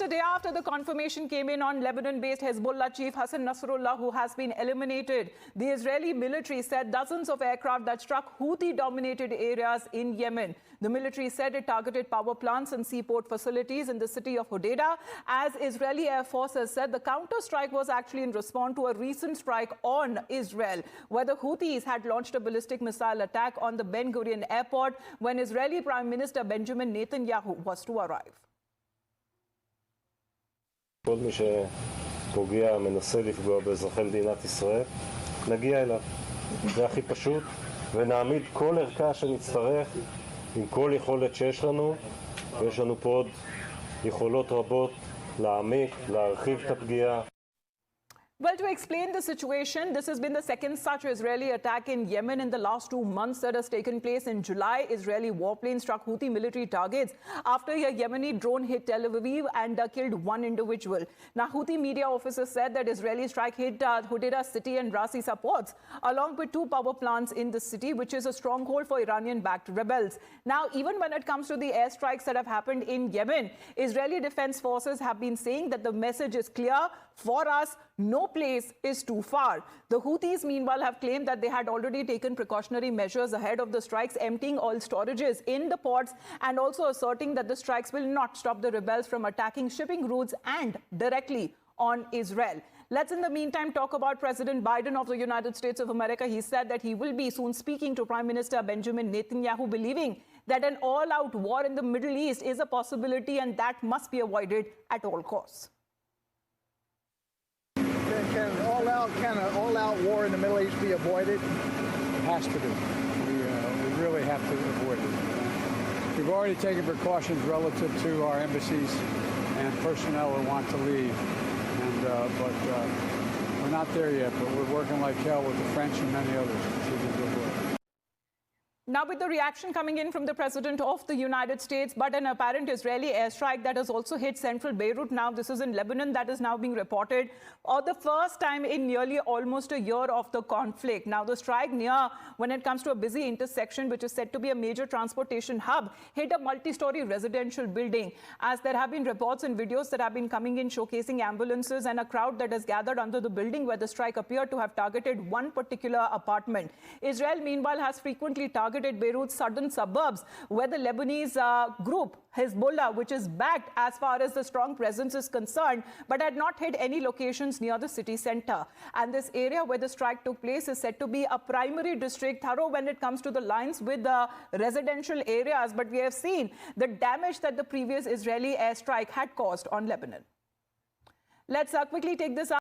a day after the confirmation came in on Lebanon-based Hezbollah chief Hassan Nasrallah, who has been eliminated, the Israeli military said dozens of aircraft that struck Houthi-dominated areas in Yemen. The military said it targeted power plants and seaport facilities in the city of Hodeidah. As Israeli Air Force has said, the counter-strike was actually in response to a recent strike on Israel, where the Houthis had launched a ballistic missile attack on the Ben Gurion airport when Israeli Prime Minister Benjamin Netanyahu was to arrive. כל מי שפוגע, מנסה לפגוע באזרחי מדינת ישראל, נגיע אליו. זה הכי פשוט, ונעמיד כל ערכה שנצטרך עם כל יכולת שיש לנו, ויש לנו פה עוד יכולות רבות להעמיק, להרחיב את הפגיעה. Well, to explain the situation, this has been the second such Israeli attack in Yemen in the last 2 months that has taken place. In July, Israeli warplanes struck Houthi military targets after a Yemeni drone hit Tel Aviv and killed one individual. Now, Houthi media officers said that Israeli strike hit Hodeidah city and Rasi ports, along with 2 power plants in the city, which is a stronghold for Iranian-backed rebels. Now, even when it comes to the airstrikes that have happened in Yemen, Israeli defense forces have been saying that the message is clear: for us, no place is too far. The Houthis, meanwhile, have claimed that they had already taken precautionary measures ahead of the strikes, emptying oil storages in the ports and also asserting that the strikes will not stop the rebels from attacking shipping routes and directly on Israel. Let's, in the meantime, talk about President Biden of the United States of America. He said that he will be soon speaking to Prime Minister Benjamin Netanyahu, believing that an all-out war in the Middle East is a possibility and that must be avoided at all costs. Can an all-out war in the Middle East be avoided? It has to be. We really have to avoid it. We've already taken precautions relative to our embassies and personnel who want to leave, but we're not there yet. But we're working like hell with the French and many others to do good work. Now, with the reaction coming in from the President of the United States, but an apparent Israeli airstrike that has also hit central Beirut. Now, this is in Lebanon that is now being reported, or the first time in nearly almost a year of the conflict. Now, the strike near, when it comes to a busy intersection, which is said to be a major transportation hub, hit a multi-story residential building, as there have been reports and videos that have been coming in showcasing ambulances and a crowd that has gathered under the building where the strike appeared to have targeted one particular apartment. Israel, meanwhile, has frequently targeted Beirut's southern suburbs, where the Lebanese group Hezbollah, which is backed as far as the strong presence is concerned, but had not hit any locations near the city center. And this area where the strike took place is said to be a primary district, thorough when it comes to the lines with the residential areas. But we have seen the damage that the previous Israeli airstrike had caused on Lebanon. Let's quickly take this up.